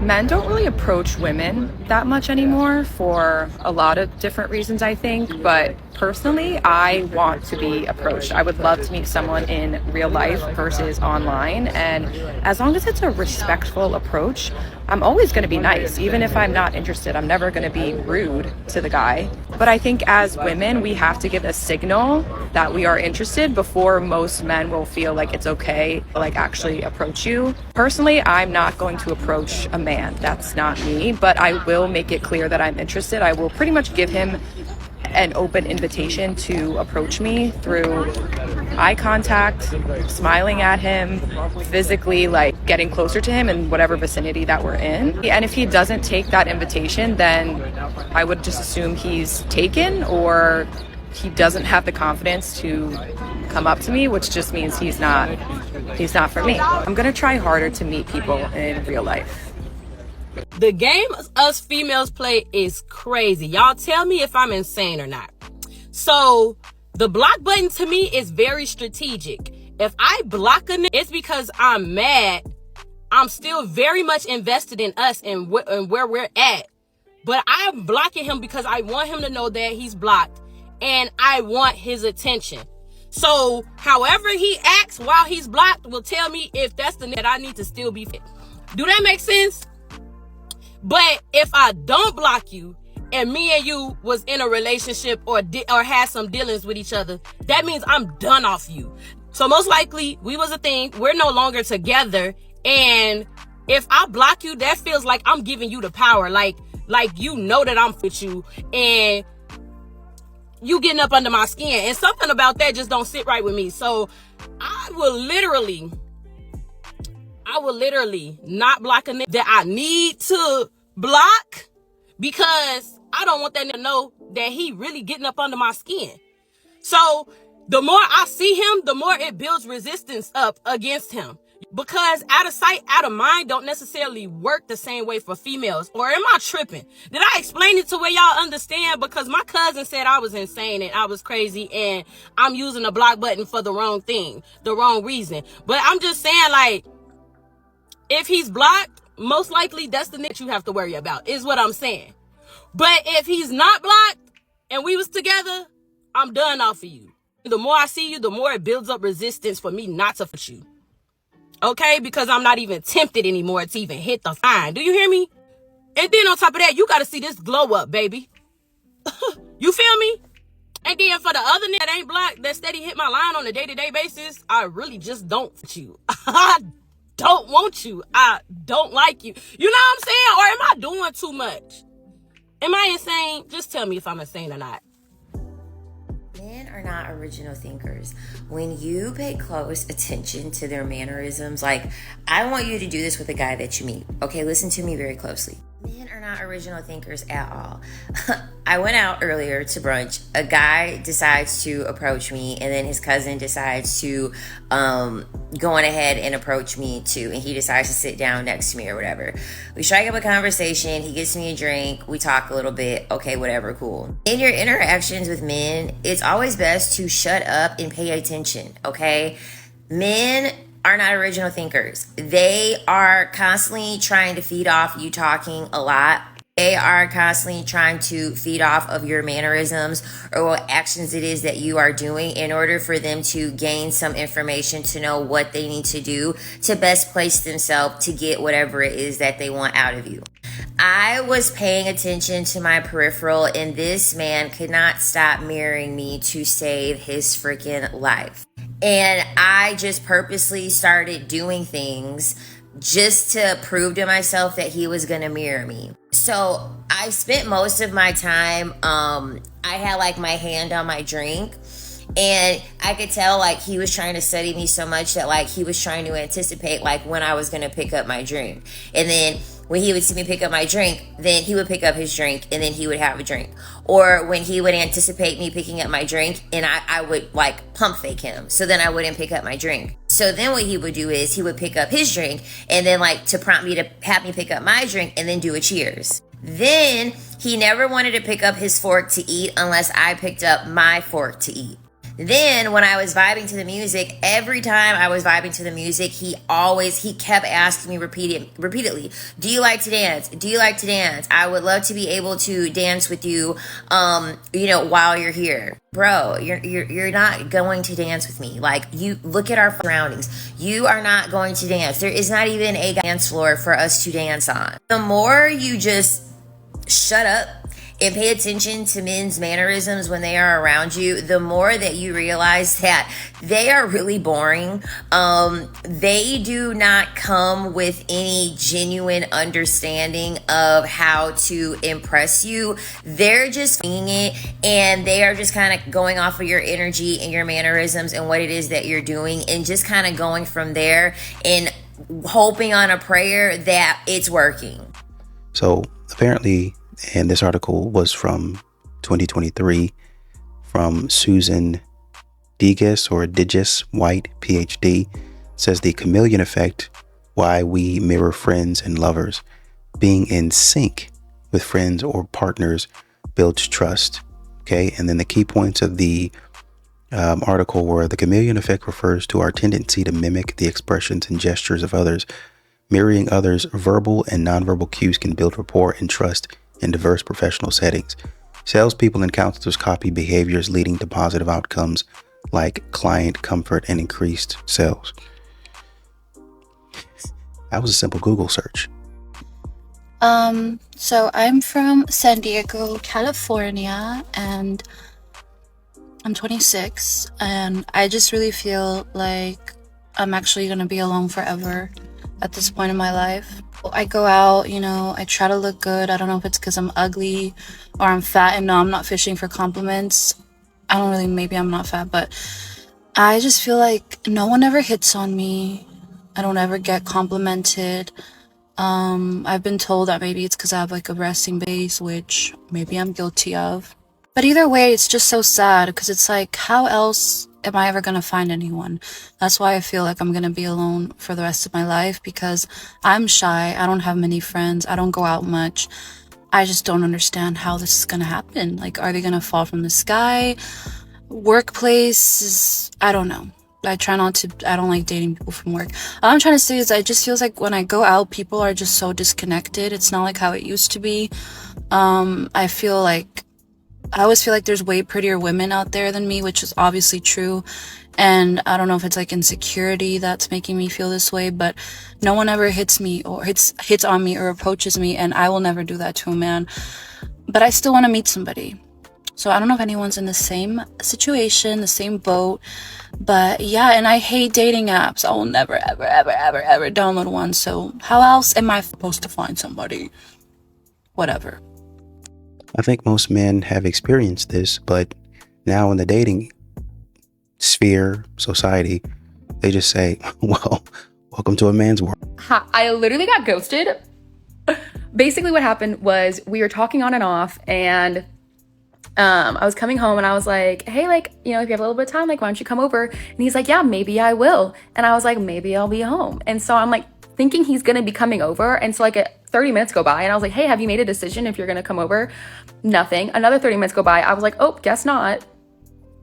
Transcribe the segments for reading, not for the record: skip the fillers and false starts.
Men don't really approach women that much anymore for a lot of different reasons, I think. But personally, I want to be approached. I would love to meet someone in real life versus online. And as long as it's a respectful approach, I'm always going to be nice. Even if I'm not interested, I'm never going to be rude to the guy. But I think as women, we have to give a signal that we are interested before most men will feel like it's okay to like actually approach you. Personally, I'm not going to approach a man. That's not me, but I will make it clear that I'm interested. I will pretty much give him an open invitation to approach me through eye contact, smiling at him, physically like getting closer to him in whatever vicinity that we're in. And if he doesn't take that invitation, then I would just assume he's taken or he doesn't have the confidence to come up to me, which just means he's not for me. I'm gonna try harder to meet people in real life. The game us females play is crazy. Y'all tell me if I'm insane or not. So the block button to me is very strategic. If I block a nigga, it's because I'm mad. I'm still very much invested in us and where we're at. But I'm blocking him because I want him to know that he's blocked and I want his attention. So however he acts while he's blocked will tell me if that's the nigga that I need to still be fit. Do that make sense? But if I don't block you and me and you was in a relationship or had some dealings with each other, that means I'm done off you. So most likely we was a thing. We're no longer together. And if I block you, that feels like I'm giving you the power. Like you know that I'm with you and you getting up under my skin. And something about that just don't sit right with me. So I will literally not block a nigga that I need to block because I don't want that nigga to know that he really getting up under my skin. So the more I see him, the more it builds resistance up against him. Because out of sight, out of mind don't necessarily work the same way for females. Or am I tripping? Did I explain it to where y'all understand? Because my cousin said I was insane and I was crazy and I'm using the block button for the wrong thing, the wrong reason. But I'm just saying, like, if he's blocked, most likely that's the nigga you have to worry about, is what I'm saying. But if he's not blocked and we was together, I'm done off of you. The more I see you, the more it builds up resistance for me not to fight you. Okay? Because I'm not even tempted anymore to even hit the fine. Do you hear me? And then on top of that, you got to see this glow up, baby. You feel me? And then for the other nigga that ain't blocked, that steady hit my line on a day-to-day basis, I really just don't want you. I don't want you. I don't like you. You know what I'm saying? Or am I doing too much? Am I insane? Just tell me if I'm insane or not. Men are not original thinkers. When you pay close attention to their mannerisms, like, I want you to do this with a guy that you meet. Okay, listen to me very closely. Men are not original thinkers at all. I went out earlier to brunch. A guy decides to approach me, and then his cousin decides to go on ahead and approach me too. And he decides to sit down next to me or whatever. We strike up a conversation. He gets me a drink. We talk a little bit. Okay, whatever, cool. In your interactions with men, it's always best to shut up and pay attention, okay? Men are not original thinkers. They are constantly trying to feed off you talking a lot. They are constantly trying to feed off of your mannerisms or what actions it is that you are doing in order for them to gain some information to know what they need to do to best place themselves to get whatever it is that they want out of you. I was paying attention to my peripheral, and this man could not stop mirroring me to save his freaking life. And I just purposely started doing things just to prove to myself that he was going to mirror me. So I spent most of my time, I had like my hand on my drink, and I could tell like he was trying to study me so much that like he was trying to anticipate like when I was going to pick up my drink. And then when he would see me pick up my drink, then he would pick up his drink and then he would have a drink. Or when he would anticipate me picking up my drink and I would like pump fake him. So then I wouldn't pick up my drink. So then what he would do is he would pick up his drink and then like to prompt me to have me pick up my drink and then do a cheers. Then he never wanted to pick up his fork to eat unless I picked up my fork to eat. Then when I was vibing to the music, every time I was vibing to the music, he kept asking me repeatedly, do you like to dance? Do you like to dance? I would love to be able to dance with you, while you're here. Bro, you're not going to dance with me. Like, you look at our surroundings. You are not going to dance. There is not even a dance floor for us to dance on. The more you just shut up and pay attention to men's mannerisms when they are around you, the more that you realize that they are really boring. They do not come with any genuine understanding of how to impress you. They're just winging it, and they are just kind of going off of your energy and your mannerisms and what it is that you're doing, and just kind of going from there and hoping on a prayer that it's working. So apparently, and this article was from 2023 from Susan Digis White, PhD, says the chameleon effect, why we mirror friends and lovers. Being in sync with friends or partners builds trust. Okay, and then the key points of the article were: the chameleon effect refers to our tendency to mimic the expressions and gestures of others. Mirroring others' verbal and nonverbal cues can build rapport and trust in diverse professional settings. Salespeople and counselors copy behaviors leading to positive outcomes like client comfort and increased sales. That was a simple Google search. So I'm from San Diego, California, and I'm 26, and I just really feel like I'm actually going to be alone forever at this point in my life. I go out, I try to look good. I don't know if it's because I'm ugly or I'm fat. And no, I'm not fishing for compliments. Maybe I'm not fat, but I just feel like no one ever hits on me. I don't ever get complimented. I've been told that maybe it's because I have like a resting base, which maybe I'm guilty of. But either way, it's just so sad because it's like, how else am I ever going to find anyone? That's why I feel like I'm going to be alone for the rest of my life, because I'm shy. I don't have many friends. I don't go out much. I just don't understand how this is going to happen. Like, are they going to fall from the sky? Workplace, I don't know. I don't like dating people from work. All I'm trying to say is it just feels like when I go out, people are just so disconnected. It's not like how it used to be. I always feel like there's way prettier women out there than me, which is obviously true. And I don't know if it's like insecurity that's making me feel this way, but no one ever hits me or hits on me or approaches me, and I will never do that to a man. But I still want to meet somebody. So I don't know if anyone's in the same situation, the same boat. But yeah, and I hate dating apps. I will never, ever, ever, ever, ever download one. So how else am I supposed to find somebody? Whatever. I think most men have experienced this, but now in the dating sphere, society, they just say, well, welcome to a man's world. I literally got ghosted. Basically what happened was we were talking on and off, and I was coming home and I was like, hey, if you have a little bit of time, why don't you come over? And he's like, yeah, maybe I will. And I was like, maybe I'll be home. And so I'm thinking he's going to be coming over. And so 30 minutes go by and I was like, hey, have you made a decision if you're going to come over? Nothing. Another 30 minutes go by. I was like, oh, guess not.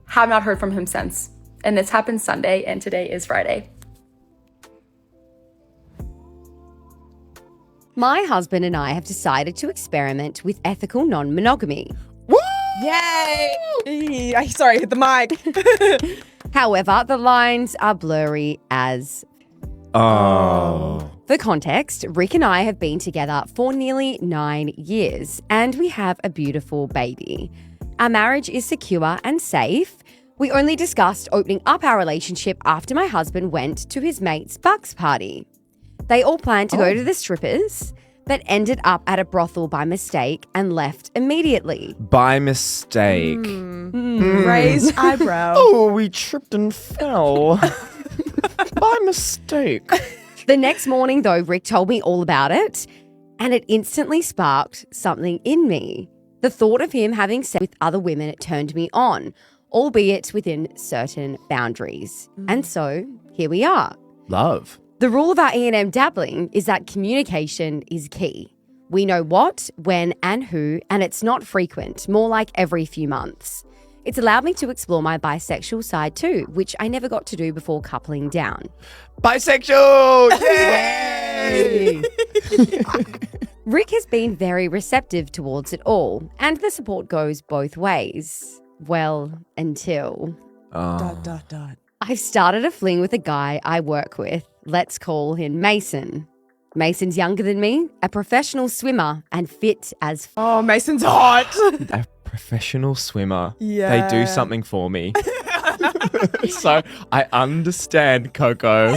Have not heard from him since. And this happened Sunday, and today is Friday. My husband and I have decided to experiment with ethical non-monogamy. Woo! Yay! Sorry, hit the mic. However, the lines are blurry as... Oh. For context, Rick and I have been together for nearly 9 years, and we have a beautiful baby. Our marriage is secure and safe. We only discussed opening up our relationship after my husband went to his mate's Bucks party. They all planned to go to the strippers, but ended up at a brothel by mistake and left immediately. By mistake. Raised eyebrow. Oh, we tripped and fell. By mistake. The next morning, though, Rick told me all about it, and it instantly sparked something in me. The thought of him having sex with other women turned me on, albeit within certain boundaries. And so, here we are. Love. The rule of our E&M dabbling is that communication is key. We know what, when, and who, and it's not frequent, more like every few months. It's allowed me to explore my bisexual side too, which I never got to do before coupling down. Bisexual! Yay! Rick has been very receptive towards it all, and the support goes both ways. Well, until I've started a fling with a guy I work with. Let's call him Mason. Mason's younger than me, a professional swimmer, and fit as Oh, Mason's hot. A professional swimmer. Yeah. They do something for me. So I understand, Coco.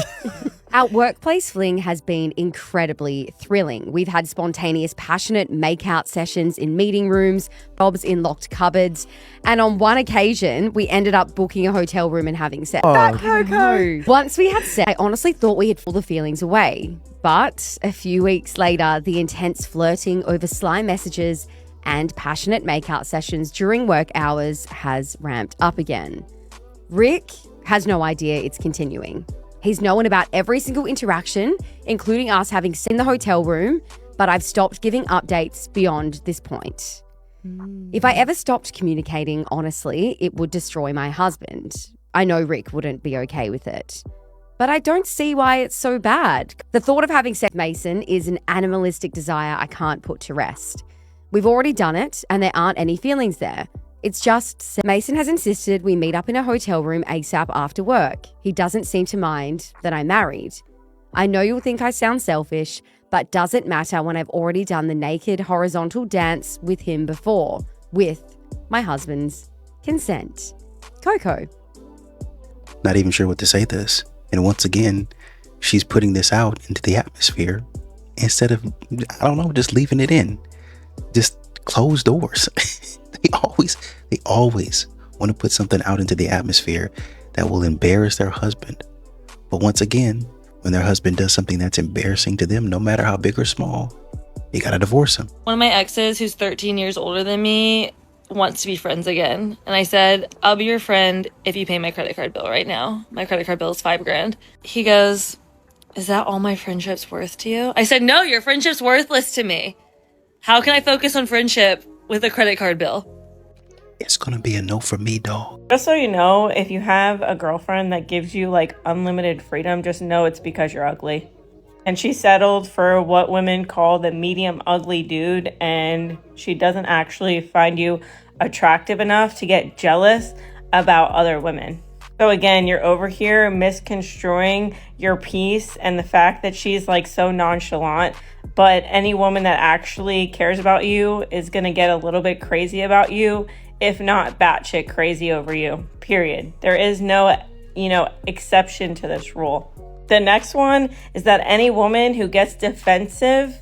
Our workplace fling has been incredibly thrilling. We've had spontaneous, passionate makeout sessions in meeting rooms, bobs in locked cupboards, and on one occasion, we ended up booking a hotel room and having sex. Coco. Once we had sex, I honestly thought we had pulled the feelings away. But a few weeks later, the intense flirting over sly messages and passionate makeout sessions during work hours has ramped up again. Rick has no idea it's continuing. He's known about every single interaction, including us having sex in the hotel room, but I've stopped giving updates beyond this point. If I ever stopped communicating honestly, it would destroy my husband. I know Rick wouldn't be okay with it. But I don't see why it's so bad. The thought of having sex with Mason is an animalistic desire I can't put to rest. We've already done it, and there aren't any feelings there. It's just Mason has insisted we meet up in a hotel room ASAP after work. He doesn't seem to mind that I'm married. I know you'll think I sound selfish, but does it matter when I've already done the naked horizontal dance with him before, with my husband's consent? Coco. Not even sure what to say to this. And once again, she's putting this out into the atmosphere instead of, I don't know, just leaving it in. Just closed doors. They always want to put something out into the atmosphere that will embarrass their husband. But once again, when their husband does something that's embarrassing to them, no matter how big or small, you gotta divorce him. One of my exes, who's 13 years older than me, wants to be friends again. And I said, I'll be your friend if you pay my credit card bill right now. My credit card bill is $5,000. He goes, is that all my friendship's worth to you? I said, no, your friendship's worthless to me. How can I focus on friendship with a credit card bill? It's gonna be a no for me, dog. Just so you know, if you have a girlfriend that gives you like unlimited freedom, just know it's because you're ugly. And she settled for what women call the medium ugly dude, and she doesn't actually find you attractive enough to get jealous about other women. So again, you're over here misconstruing your piece and the fact that she's like so nonchalant, but any woman that actually cares about you is gonna get a little bit crazy about you, if not batshit crazy over you, period. There is no, exception to this rule. The next one is that any woman who gets defensive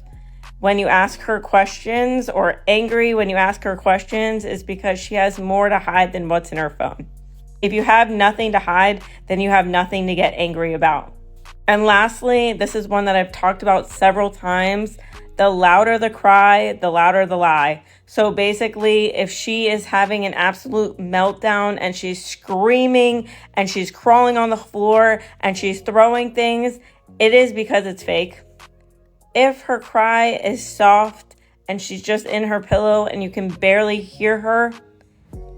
when you ask her questions or angry when you ask her questions is because she has more to hide than what's in her phone. If you have nothing to hide, then you have nothing to get angry about. And lastly, this is one that I've talked about several times. The louder the cry, the louder the lie. So basically, if she is having an absolute meltdown and she's screaming and she's crawling on the floor and she's throwing things, it is because it's fake. If her cry is soft and she's just in her pillow and you can barely hear her,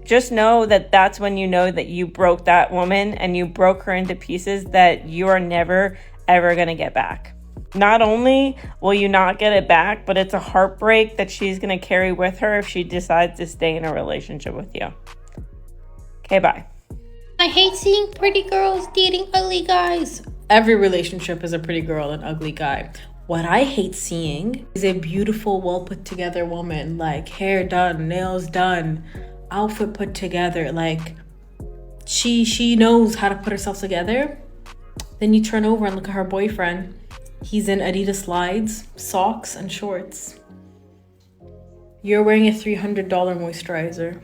just know that that's when you know that you broke that woman and you broke her into pieces that you are never, ever going to get back. Not only will you not get it back, but it's a heartbreak that she's going to carry with her if she decides to stay in a relationship with you. Okay, bye. I hate seeing pretty girls dating ugly guys. Every relationship is a pretty girl and ugly guy. What I hate seeing is a beautiful, well put together woman, like hair done, nails done, outfit put together, like she knows how to put herself together. Then you turn over and look at her boyfriend. He's in Adidas slides, socks, and shorts. You're wearing a $300 moisturizer.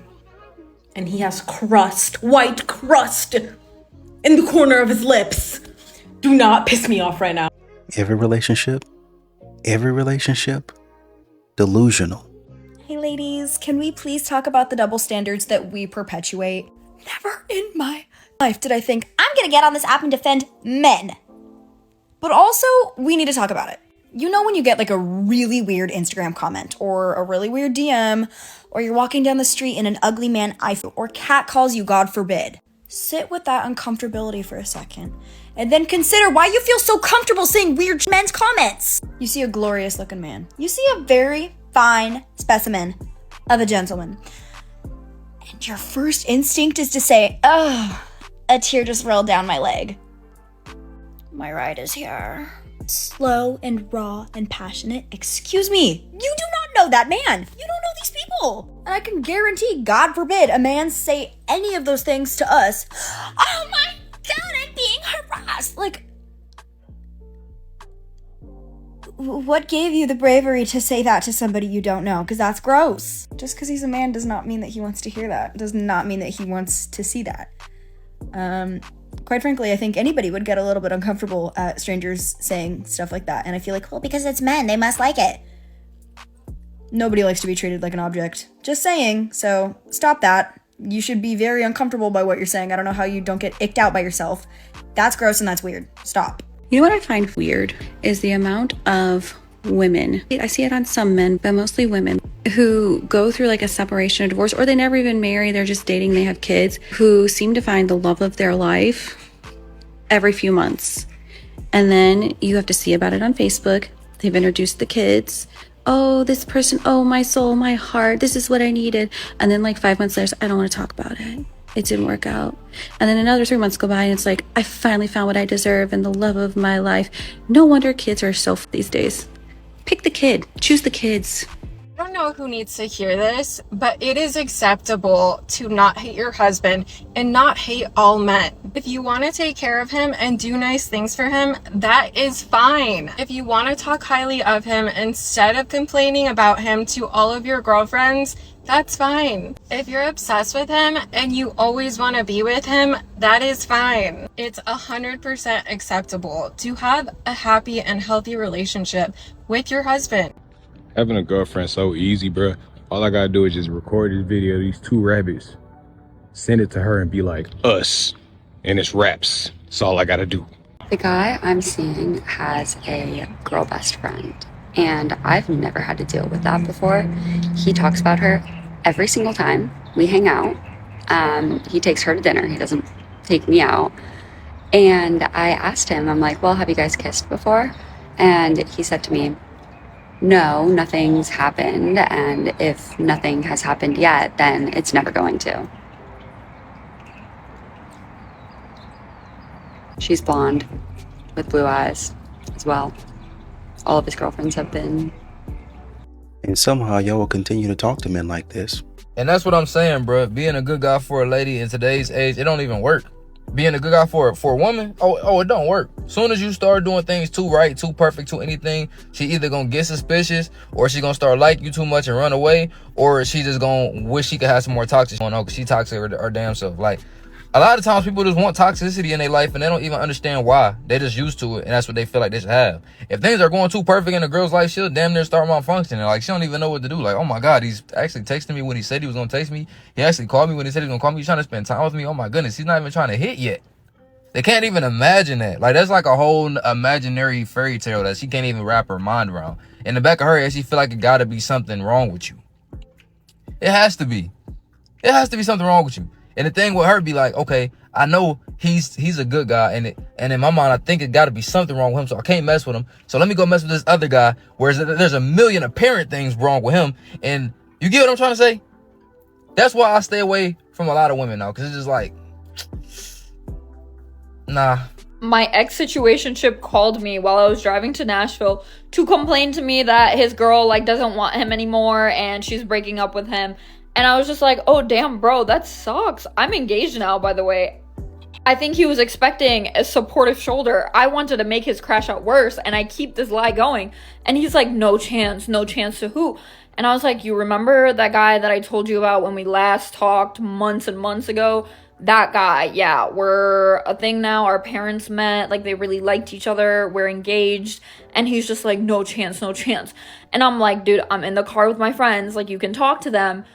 And he has crust, white crust, in the corner of his lips. Do not piss me off right now. Every relationship, delusional. Hey ladies, can we please talk about the double standards that we perpetuate? Never in my life did I think I'm gonna get on this app and defend men. But also, we need to talk about it. You know when you get like a really weird Instagram comment or a really weird DM, or you're walking down the street and an ugly man or cat calls you, God forbid. Sit with that uncomfortability for a second and then consider why you feel so comfortable saying weird men's comments. You see a glorious looking man. You see a very fine specimen of a gentleman. And your first instinct is to say, oh, a tear just rolled down my leg. My ride is here. Slow and raw and passionate. Excuse me, you do not know that man. You don't know these people. And I can guarantee, God forbid, a man say any of those things to us. Oh my God, I'm being harassed. Like, what gave you the bravery to say that to somebody you don't know? Because that's gross. Just because he's a man does not mean that he wants to hear that. Does not mean that he wants to see that. Quite frankly, I think anybody would get a little bit uncomfortable at strangers saying stuff like that. And I feel like, well, because it's men, they must like it. Nobody likes to be treated like an object. Just saying. So stop that. You should be very uncomfortable by what you're saying. I don't know how you don't get icked out by yourself. That's gross and that's weird. Stop. You know what I find weird is the amount of women, I see it on some men, but mostly women, who go through like a separation or divorce, or they never even marry, they're just dating, they have kids, who seem to find the love of their life every few months. And then you have to see about it on Facebook. They've introduced the kids. Oh, this person, oh, my soul, my heart, this is what I needed. And then like 5 months later, I don't want to talk about it. It didn't work out. And then another 3 months go by and it's like, I finally found what I deserve and the love of my life. No wonder kids are so these days. Pick the kid, choose the kids. I don't know who needs to hear this, but it is acceptable to not hate your husband and not hate all men. If you want to take care of him and do nice things for him, that is fine. If you want to talk highly of him instead of complaining about him to all of your girlfriends, that's fine. If you're obsessed with him and you always want to be with him, that is fine. It's 100% acceptable to have a happy and healthy relationship with your husband. Having a girlfriend so easy, bruh. All I gotta do is just record this video of these two rabbits, send it to her and be like, us, and it's raps. That's all I gotta do. The guy I'm seeing has a girl best friend, and I've never had to deal with that before. He talks about her every single time we hang out. He takes her to dinner. He doesn't take me out. And I asked him, I'm like, well, have you guys kissed before? And he said to me, no, nothing's happened. And if nothing has happened yet, then it's never going to. She's blonde with blue eyes as well. All of his girlfriends have been. And somehow y'all will continue to talk to men like this. And that's what I'm saying, bro. Being a good guy for a lady in today's age, it don't even work. Being a good guy for a woman, it don't work. Soon as you start doing things too right, too perfect, too anything, she either gonna get suspicious, or she gonna start liking you too much and run away, or she just gonna wish she could have some more toxic going on because she toxic her damn self. Like, a lot of times people just want toxicity in their life and they don't even understand why. They just used to it and that's what they feel like they should have. If things are going too perfect in a girl's life, she'll damn near start malfunctioning. Like, she don't even know what to do. Like, oh my God, he's actually texting me when he said he was gonna text me. He actually called me when he said he was gonna call me. He's trying to spend time with me. Oh my goodness, he's not even trying to hit yet. They can't even imagine that. Like, that's like a whole imaginary fairy tale that she can't even wrap her mind around. In the back of her head, she feel like it gotta be something wrong with you. It has to be. It has to be something wrong with you. And the thing with her be like, okay, I know he's a good guy, and in my mind, I think it got to be something wrong with him, so I can't mess with him. So let me go mess with this other guy, whereas there's a million apparent things wrong with him. And you get what I'm trying to say? That's why I stay away from a lot of women now, because it's just like, nah. My ex-situationship called me while I was driving to Nashville to complain to me that his girl doesn't want him anymore and she's breaking up with him. And I was just like, oh damn, bro, that sucks. I'm engaged now, by the way. I think he was expecting a supportive shoulder. I wanted to make his crash out worse, and I keep this lie going. And he's like, no chance to who? And I was like, you remember that guy that I told you about when we last talked months and months ago? That guy, yeah, we're a thing now. Our parents met, they really liked each other. We're engaged. And he's just like, no chance. And I'm like, dude, I'm in the car with my friends. You can talk to them.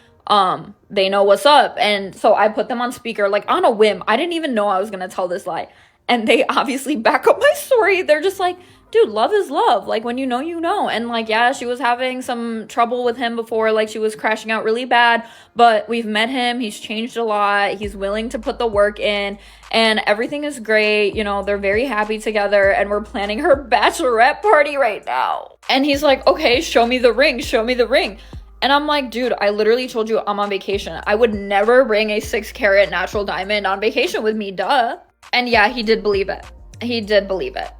They know what's up. And so I put them on speaker, on a whim. I didn't even know I was gonna tell this lie. And they obviously back up my story. They're just like, dude, love is love. Like, when you know, you know. And like, yeah, she was having some trouble with him before. Like, she was crashing out really bad. But we've met him. He's changed a lot. He's willing to put the work in. And everything is great. You know, they're very happy together. And we're planning her bachelorette party right now. And he's like, okay, show me the ring. Show me the ring. And I'm like, dude, I literally told you I'm on vacation. I would never bring a 6-carat natural diamond on vacation with me, duh. And yeah, he did believe it. He did believe it.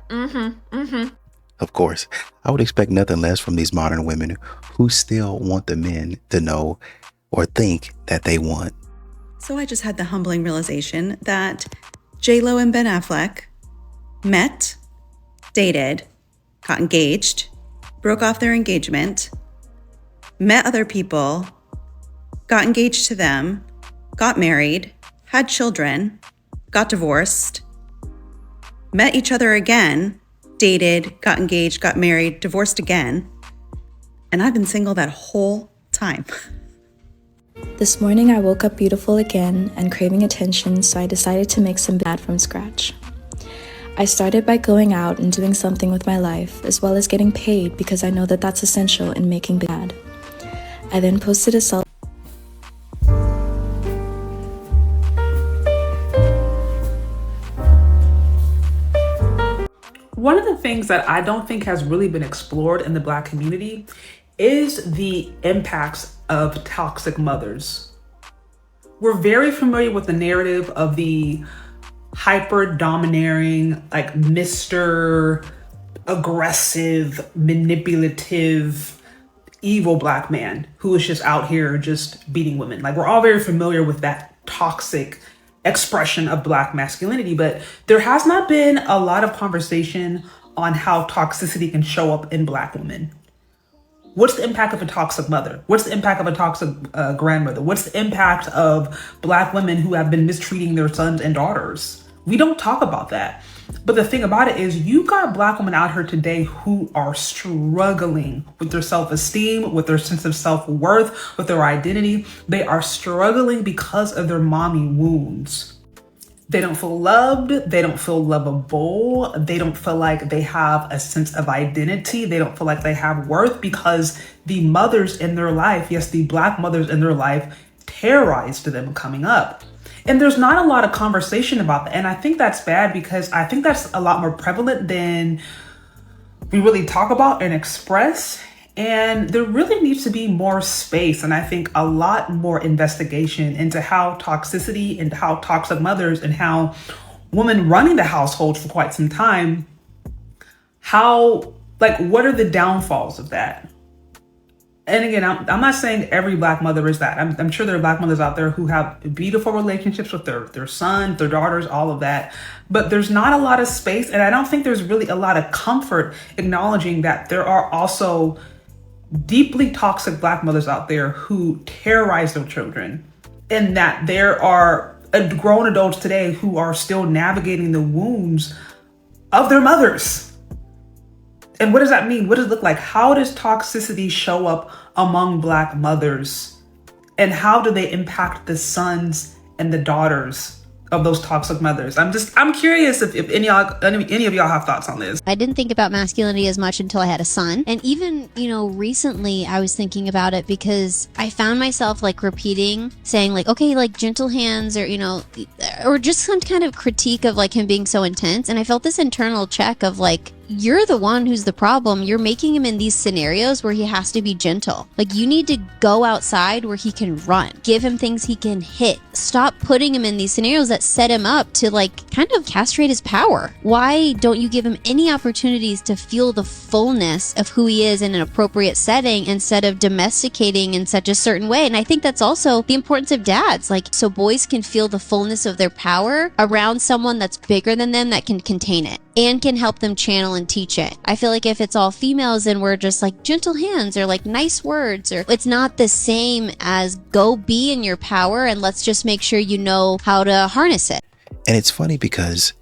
Of course, I would expect nothing less from these modern women who still want the men to know or think that they want. So I just had the humbling realization that J-Lo and Ben Affleck met, dated, got engaged, broke off their engagement, met other people, got engaged to them, got married, had children, got divorced, met each other again, dated, got engaged, got married, divorced again, and I've been single that whole time. This morning I woke up beautiful again and craving attention, so I decided to make some bad from scratch. I started by going out and doing something with my life, as well as getting paid because I know that that's essential in making bad. I then posted a selfie. One of the things that I don't think has really been explored in the Black community is the impacts of toxic mothers. We're very familiar with the narrative of the hyper domineering, like Mr. aggressive, manipulative, evil Black man who is just out here just beating women. Like, we're all very familiar with that toxic expression of Black masculinity, but there has not been a lot of conversation on how toxicity can show up in Black women. What's the impact of a toxic mother? What's the impact of a toxic grandmother? What's the impact of Black women who have been mistreating their sons and daughters? We don't talk about that. But the thing about it is, you got Black women out here today who are struggling with their self-esteem, with their sense of self-worth, with their identity. They are struggling because of their mommy wounds. They don't feel loved. They don't feel lovable. They don't feel like they have a sense of identity. They don't feel like they have worth because the mothers in their life, yes, the Black mothers in their life, terrorized them coming up. And there's not a lot of conversation about that. And I think that's bad because I think that's a lot more prevalent than we really talk about and express. And there really needs to be more space. And I think a lot more investigation into how toxicity and how toxic mothers and how women running the household for quite some time, how, like, what are the downfalls of that? And again, I'm not saying every Black mother is that. I'm sure there are Black mothers out there who have beautiful relationships with their sons, their daughters, all of that. But there's not a lot of space. And I don't think there's really a lot of comfort acknowledging that there are also deeply toxic Black mothers out there who terrorize their children. And that there are grown adults today who are still navigating the wounds of their mothers. And what does that mean? What does it look like? How does toxicity show up among Black mothers? And how do they impact the sons and the daughters of those toxic mothers? I'm curious if any of y'all have thoughts on this. I didn't think about masculinity as much until I had a son. And even, recently I was thinking about it because I found myself like repeating, saying like, okay, like gentle hands or, or just some kind of critique of like him being so intense. And I felt this internal check of like, you're the one who's the problem. You're making him in these scenarios where he has to be gentle. Like, you need to go outside where he can run. Give him things he can hit. Stop putting him in these scenarios that set him up to like kind of castrate his power. Why don't you give him any opportunities to feel the fullness of who he is in an appropriate setting instead of domesticating in such a certain way? And I think that's also the importance of dads. Like, so boys can feel the fullness of their power around someone that's bigger than them that can contain it and can help them channel and teach it. I feel like if it's all females and we're just like gentle hands or like nice words, or it's not the same as go be in your power and let's just make sure you know how to harness it. And it's funny because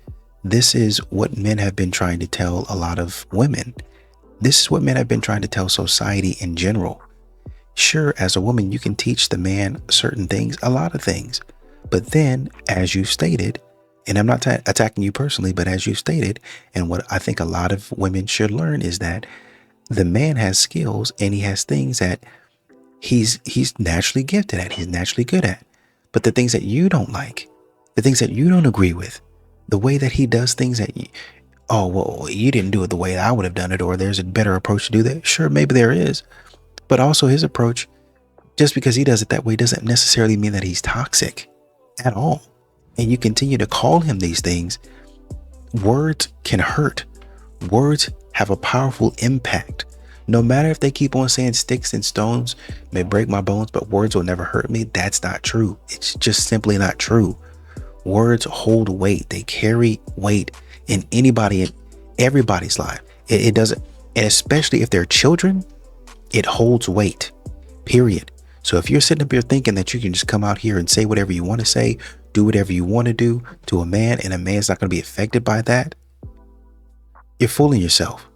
this is what men have been trying to tell a lot of women. This is what men have been trying to tell society in general. Sure, as a woman, you can teach the man certain things, a lot of things. But then, as you stated, And I'm not attacking you personally, but as you stated, and what I think a lot of women should learn is that the man has skills and he has things that he's naturally gifted at, he's naturally good at. But the things that you don't like, the things that you don't agree with, the way that he does things that oh, well, you didn't do it the way I would have done it, or there's a better approach to do that. Sure, maybe there is. But also his approach, just because he does it that way doesn't necessarily mean that he's toxic at all. And you continue to call him these things. Words can hurt. Words have a powerful impact. No matter if they keep on saying sticks and stones may break my bones, but words will never hurt me. That's not true. It's just simply not true. Words hold weight. They carry weight in everybody's life. It doesn't, and especially if they're children, it holds weight, period. So if you're sitting up here thinking that you can just come out here and say whatever you want to say, do whatever you want to do to a man, and a man's not going to be affected by that, you're fooling yourself.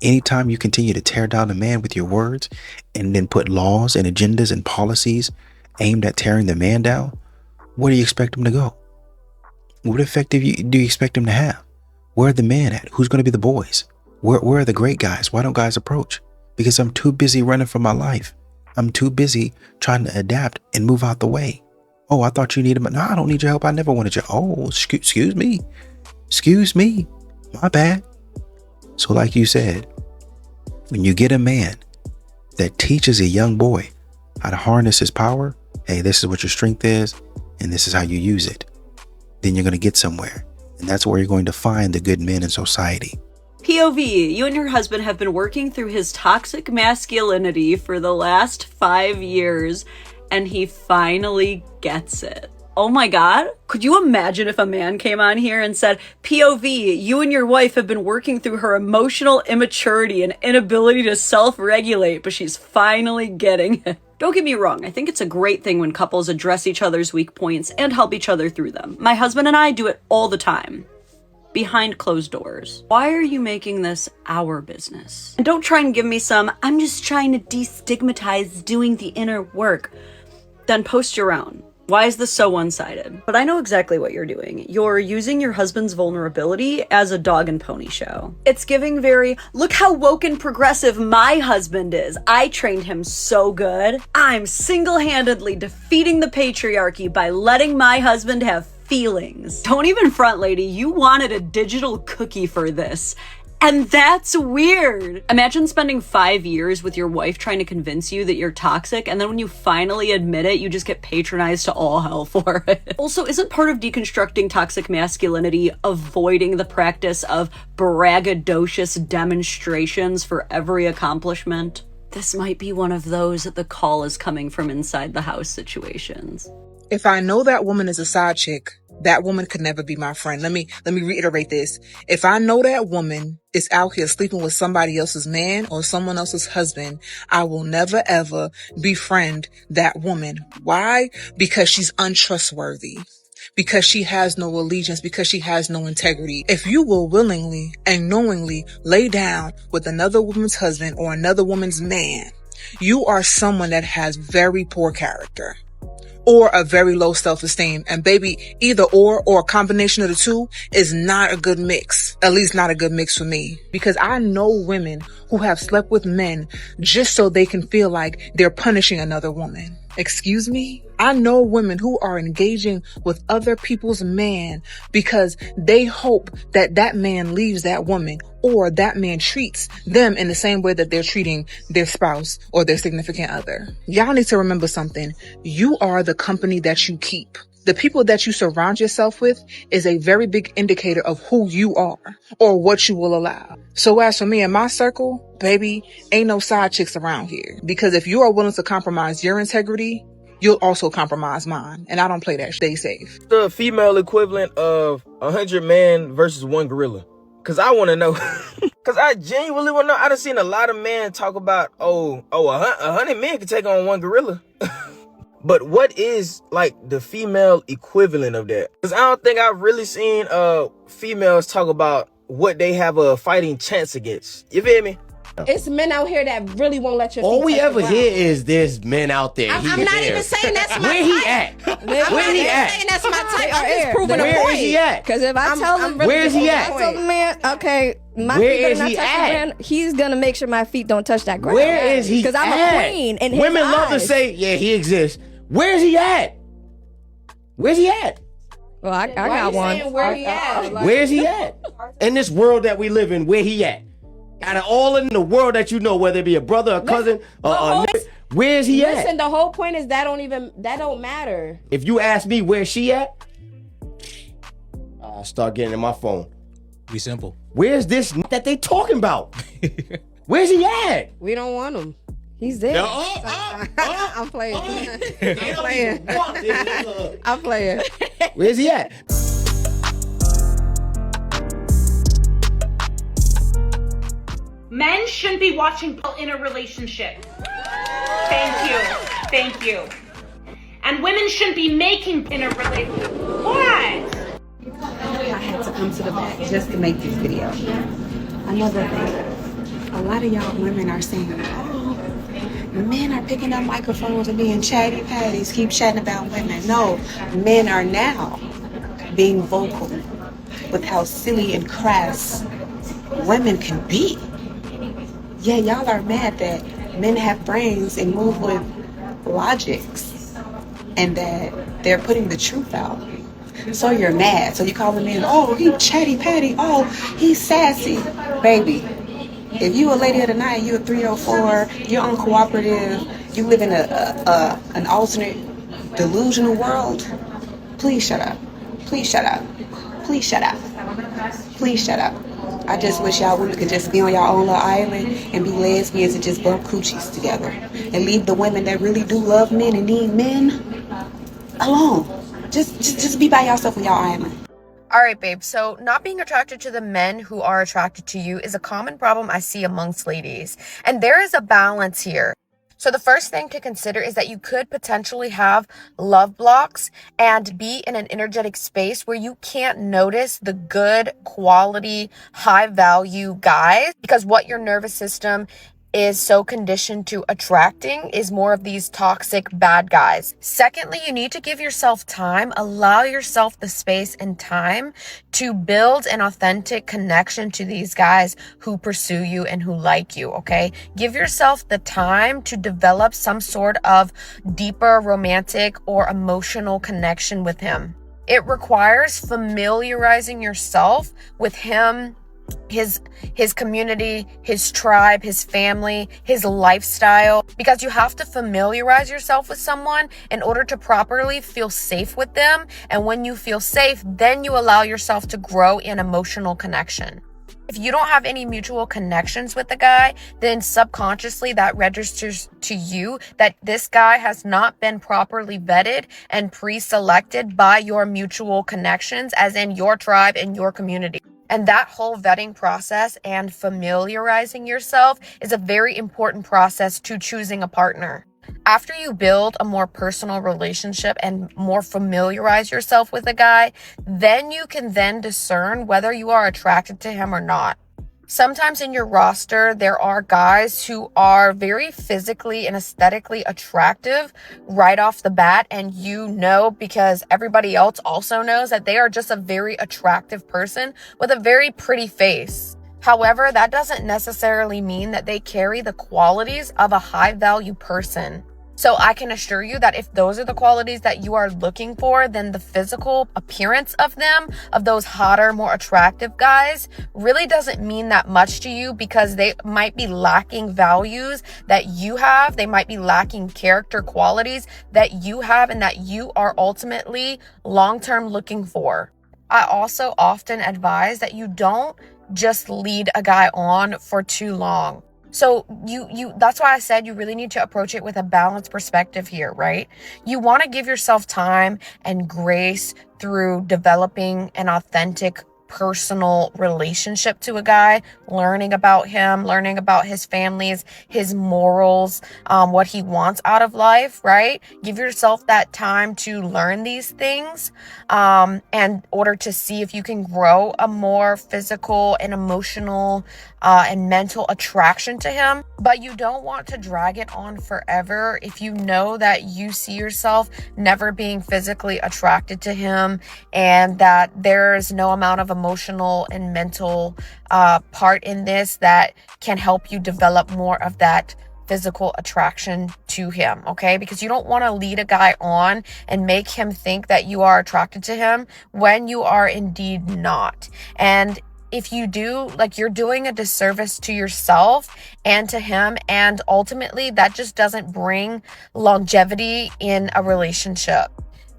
Anytime you continue to tear down a man with your words and then put laws and agendas and policies aimed at tearing the man down, where do you expect him to go? What effect do you expect him to have? Where are the men at? Who's going to be the boys? Where are the great guys? Why don't guys approach? Because I'm too busy running for my life. I'm too busy trying to adapt and move out the way. Oh, I thought you needed my... No, I don't need your help. I never wanted your... Oh, excuse me. Excuse me. My bad. So like you said, when you get a man that teaches a young boy how to harness his power, hey, this is what your strength is, and this is how you use it, then you're going to get somewhere. And that's where you're going to find the good men in society. POV, you and your husband have been working through his toxic masculinity for the last 5 years, and he finally gets it. Oh my God. Could you imagine if a man came on here and said, POV, you and your wife have been working through her emotional immaturity and inability to self-regulate, but she's finally getting it. Don't get me wrong, I think it's a great thing when couples address each other's weak points and help each other through them. My husband and I do it all the time. Behind closed doors. Why are you making this our business? And don't try and give me some, I'm just trying to destigmatize doing the inner work. Then post your own. Why is this so one-sided? But I know exactly what you're doing. You're using your husband's vulnerability as a dog and pony show. It's giving very, look how woke and progressive my husband is. I trained him so good. I'm single-handedly defeating the patriarchy by letting my husband have feelings. Don't even front, lady. You wanted a digital cookie for this. And that's weird. Imagine spending 5 years with your wife trying to convince you that you're toxic, and then when you finally admit it, you just get patronized to all hell for it. Also, isn't part of deconstructing toxic masculinity avoiding the practice of braggadocious demonstrations for every accomplishment? This might be one of those the call is coming from inside the house situations. If I know that woman is a side chick, that woman could never be my friend. Let me reiterate this. If I know that woman is out here sleeping with somebody else's man or someone else's husband, I will never ever befriend that woman. Why? Because she's untrustworthy. Because she has no allegiance, because she has no integrity. If you will willingly and knowingly lay down with another woman's husband or another woman's man, you are someone that has very poor character. Or a very low self-esteem. And baby, either or a combination of the two is not a good mix. At least not a good mix for me. Because I know women who have slept with men just so they can feel like they're punishing another woman. Excuse me? I know women who are engaging with other people's man because they hope that that man leaves that woman or that man treats them in the same way that they're treating their spouse or their significant other. Y'all need to remember something. You are the company that you keep. The people that you surround yourself with is a very big indicator of who you are or what you will allow. So as for me and my circle, baby, ain't no side chicks around here. Because if you are willing to compromise your integrity, you'll also compromise mine. And I don't play that. Stay safe. The female equivalent of 100 men versus 1 gorilla. Cause I want to know. Cause I genuinely want to know. I done seen a lot of men talk about, 100 men can take on 1 gorilla. But what is like the female equivalent of that? Cause I don't think I've really seen females talk about what they have a fighting chance against. You feel me? It's men out here that really won't let your feet All we touch ever the hear ground. is there's men out there. I'm not even saying that's my Where he type. at? I'm Where not he even at? saying that's my type. I'm Air. just proving a Where point. is he at? Because if I tell him, Where is he if at? I tell the man, okay, my Where feet better is not he touch at? the ground, he's gonna make sure my feet don't touch that ground. Where is he Because I'm at? a queen in his Women love to eyes. say, yeah, he exists. Where's he at? Where's he at? Well, I Why got you one. saying where he at? Where's he at? In this world that we live in, where he at? Out of all in the world that you know, whether it be a brother, a cousin, or a nigga, where's he at? Listen, the whole point is that don't matter. If you ask me where she at, I'll start getting in my phone. Be simple. Where's this that they talking about? Where's he at? We don't want him. He's there. I'm playing. I'm playing. I'm playing. Where's he at? Men shouldn't be watching in a relationship. Thank you. Thank you. And women shouldn't be making in a relationship. What? I had to come to the back just to make this video. Another thing, a lot of y'all women are saying, oh, men are picking up microphones and being chatty patties, keep chatting about women. No, men are now being vocal with how silly and crass women can be. Yeah, y'all are mad that men have brains and move with logics and that they're putting the truth out. So you're mad. So you call the man, oh, he chatty patty. Oh, he's sassy. Baby, if you a lady of the night, you a 304, you're uncooperative, you live in an alternate delusional world, please shut up. Please shut up. Please shut up. Please shut up. I just wish y'all women could just be on y'all own little island and be lesbians and just bump coochies together and leave the women that really do love men and need men alone. Just be by yourself on y'all island. All right, babe. So not being attracted to the men who are attracted to you is a common problem I see amongst ladies. And there is a balance here. So the first thing to consider is that you could potentially have love blocks and be in an energetic space where you can't notice the good quality, high value guys, because what your nervous system is so conditioned to attracting is more of these toxic bad guys. Secondly, you need to give yourself time, allow yourself the space and time to build an authentic connection to these guys who pursue you and who like you, okay? Give yourself the time to develop some sort of deeper romantic or emotional connection with him. It requires familiarizing yourself with him, his community, his tribe, his family, his lifestyle, because you have to familiarize yourself with someone in order to properly feel safe with them. And when you feel safe, then you allow yourself to grow in emotional connection. If you don't have any mutual connections with the guy, then subconsciously that registers to you that this guy has not been properly vetted and pre-selected by your mutual connections, as in your tribe and your community. And that whole vetting process and familiarizing yourself is a very important process to choosing a partner. After you build a more personal relationship and more familiarize yourself with a guy, then you can then discern whether you are attracted to him or not. Sometimes in your roster, there are guys who are very physically and aesthetically attractive right off the bat. And you know, because everybody else also knows, that they are just a very attractive person with a very pretty face. However, that doesn't necessarily mean that they carry the qualities of a high value person. So I can assure you that if those are the qualities that you are looking for, then the physical appearance of them, of those hotter, more attractive guys, really doesn't mean that much to you, because they might be lacking values that you have. They might be lacking character qualities that you have and that you are ultimately long-term looking for. I also often advise that you don't just lead a guy on for too long. So that's why I said you really need to approach it with a balanced perspective here, right? You want to give yourself time and grace through developing an authentic personal relationship to a guy, learning about him, learning about his families, his morals, what he wants out of life, right? Give yourself that time to learn these things in order to see if you can grow a more physical and emotional and mental attraction to him. But you don't want to drag it on forever. If you know that you see yourself never being physically attracted to him, and that there's no amount of emotional and mental part in this that can help you develop more of that physical attraction to him, okay? Because you don't want to lead a guy on and make him think that you are attracted to him when you are indeed not. And if you do, like, you're doing a disservice to yourself and to him, and ultimately that just doesn't bring longevity in a relationship.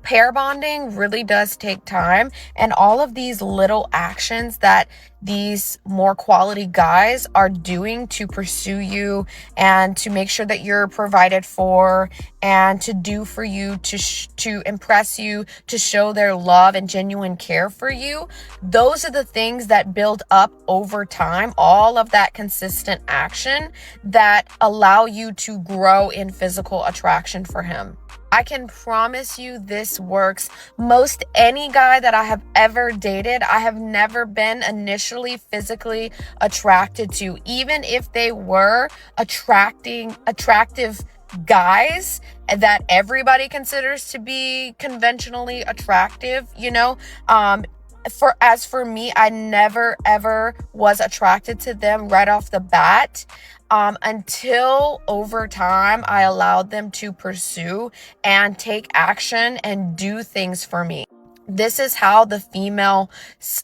Pair bonding really does take time, and all of these little actions that these more quality guys are doing to pursue you and to make sure that you're provided for and to do for you, to impress you, to show their love and genuine care for you, those are the things that build up over time, all of that consistent action that allow you to grow in physical attraction for him. I can promise you this works. Most any guy that I have ever dated, I have never been initially physically attracted to, even if they were attractive guys that everybody considers to be conventionally attractive, you know. For me, I never ever was attracted to them right off the bat. Until over time, I allowed them to pursue and take action and do things for me. This is how the female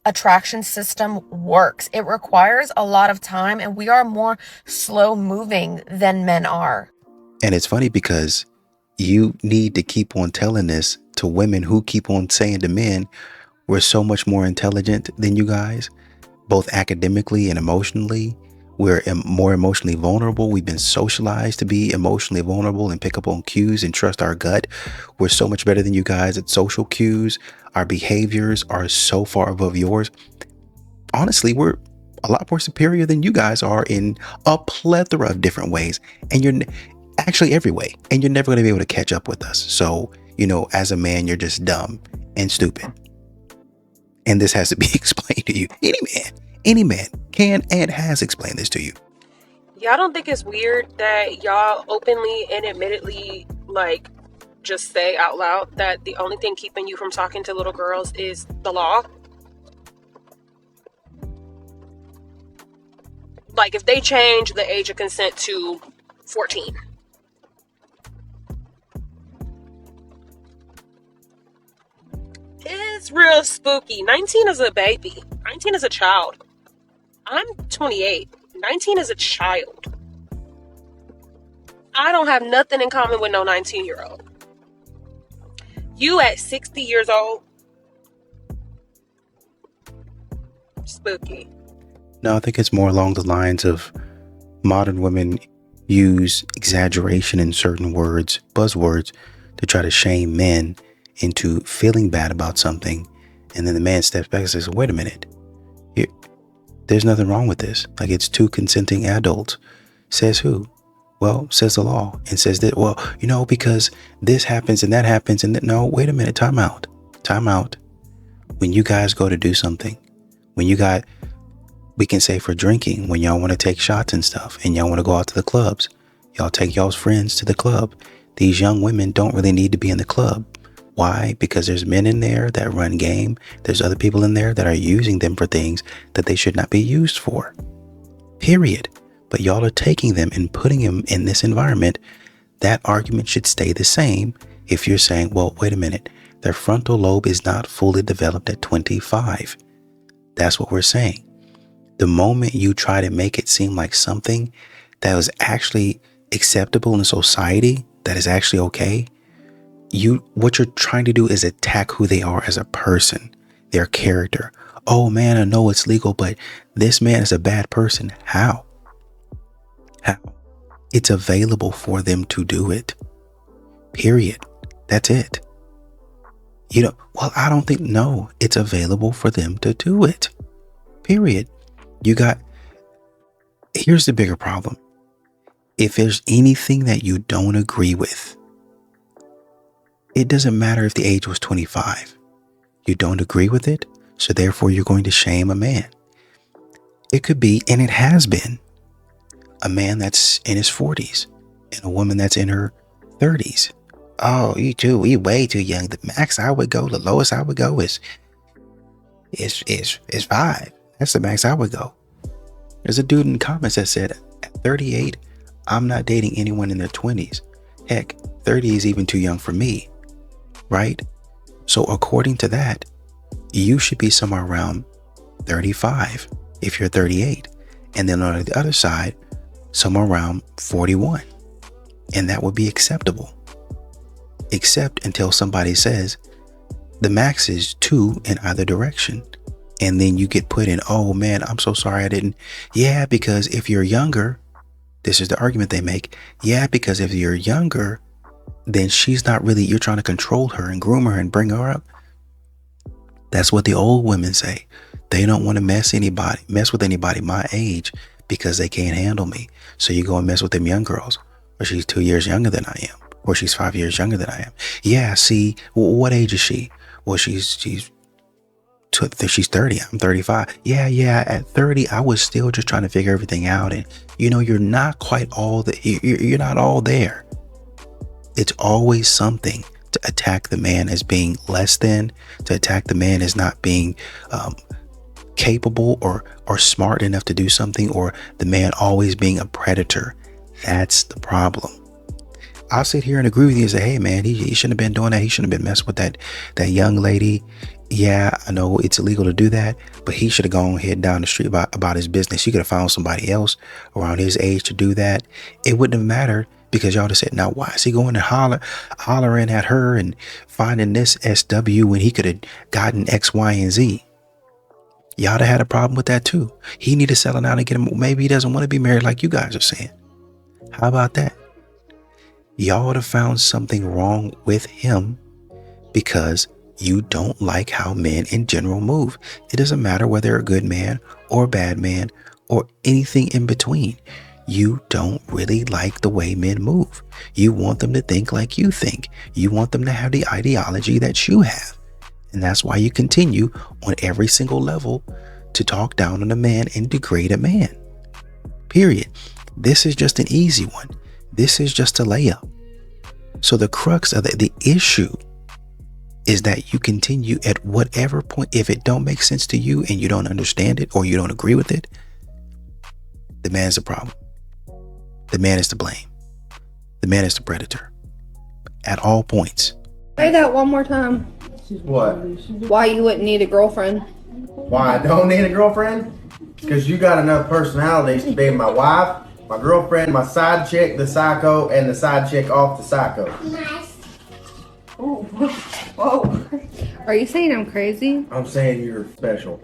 attraction system works. It requires a lot of time, and we are more slow moving than men are. And it's funny because you need to keep on telling this to women who keep on saying to men, we're so much more intelligent than you guys, both academically and emotionally. We're more emotionally vulnerable. We've been socialized to be emotionally vulnerable and pick up on cues and trust our gut. We're so much better than you guys at social cues. Our behaviors are so far above yours. Honestly, we're a lot more superior than you guys are in a plethora of different ways. And you're actually every way. And you're never going to be able to catch up with us. So, you know, as a man, you're just dumb and stupid. And this has to be explained to you. Any man can and has explained this to you. Y'all don't think it's weird that y'all openly and admittedly, like, just say out loud that the only thing keeping you from talking to little girls is the law? Like, if they change the age of consent to 14. It's real spooky. 19 is a baby. 19 is a child. I'm 28. 19 is a child. I don't have nothing in common with no 19-year-old. You at 60 years old? Spooky. No, I think it's more along the lines of modern women use exaggeration in certain words, buzzwords, to try to shame men into feeling bad about something. And then the man steps back and says, wait a minute. There's nothing wrong with this. Like, it's two consenting adults. Says who? Well, says the law. And says that, well, you know, because this happens and that happens. And that, no, wait a minute. Time out. When you guys go to do something, we can say for drinking, when y'all want to take shots and stuff and y'all want to go out to the clubs, y'all take y'all's friends to the club. These young women don't really need to be in the club. Why? Because there's men in there that run game. There's other people in there that are using them for things that they should not be used for. Period. But y'all are taking them and putting them in this environment. That argument should stay the same if you're saying, well, wait a minute. Their frontal lobe is not fully developed at 25. That's what we're saying. The moment you try to make it seem like something that was actually acceptable in society, that is actually okay, what you're trying to do is attack who they are as a person, their character. Oh man, I know it's legal, but this man is a bad person. How? It's available for them to do it. Period. That's it. Well, I don't think, no, it's available for them to do it. Period. Here's the bigger problem. If there's anything that you don't agree with, it doesn't matter if the age was 25. You don't agree with it, so therefore you're going to shame a man. It could be, and it has been, a man that's in his 40s and a woman that's in her 30s. Oh, you way too young. The max I would go, the lowest I would go is 5. That's the max I would go. There's a dude in the comments that said, at 38, I'm not dating anyone in their 20s. Heck, 30 is even too young for me, right? So according to that, you should be somewhere around 35 if you're 38. And then on the other side, somewhere around 41. And that would be acceptable. Except until somebody says the max is 2 in either direction. And then you get put in, oh man, I'm so sorry I didn't. Yeah, because if you're younger, this is the argument they make. Yeah, because if you're younger, then she's not really, you're trying to control her and groom her and bring her up. That's what the old women say. They don't want to mess with anybody my age because they can't handle me. So you go and mess with them young girls. Or she's 2 years younger than I am. Or she's 5 years younger than I am. Yeah, see, what age is she? Well, she's 30. I'm 35. Yeah. At 30, I was still just trying to figure everything out. And you're not quite you're not all there. It's always something to attack the man as being less than, to attack the man as not being capable or smart enough to do something, or the man always being a predator. That's the problem. I'll sit here and agree with you and say, hey man, he shouldn't have been doing that. He shouldn't have been messing with that young lady. Yeah, I know it's illegal to do that, but he should have gone ahead down the street about his business. He could have found somebody else around his age to do that. It wouldn't have mattered, because y'all just said, now why is he going and hollering at her and finding this SW when he could have gotten X, Y, and Z? Y'all would have had a problem with that too. He need to settle down and get him. Maybe he doesn't want to be married like you guys are saying. How about that? Y'all would have found something wrong with him because you don't like how men in general move. It doesn't matter whether they're a good man or a bad man or anything in between. You don't really like the way men move. You want them to think like you think. You want them to have the ideology that you have. And that's why you continue on every single level to talk down on a man and degrade a man. Period. This is just an easy one. This is just a layup. So the crux of the issue is that you continue at whatever point, if it don't make sense to you and you don't understand it or you don't agree with it, the man's the problem. The man is to blame. The man is the predator at all points. Say that one more time. What? Why you wouldn't need a girlfriend? Why I don't need a girlfriend? Because you got enough personalities to be my wife, my girlfriend, my side chick, the psycho, and the side chick off the psycho. Oh, whoa. Are you saying I'm crazy? I'm saying you're special.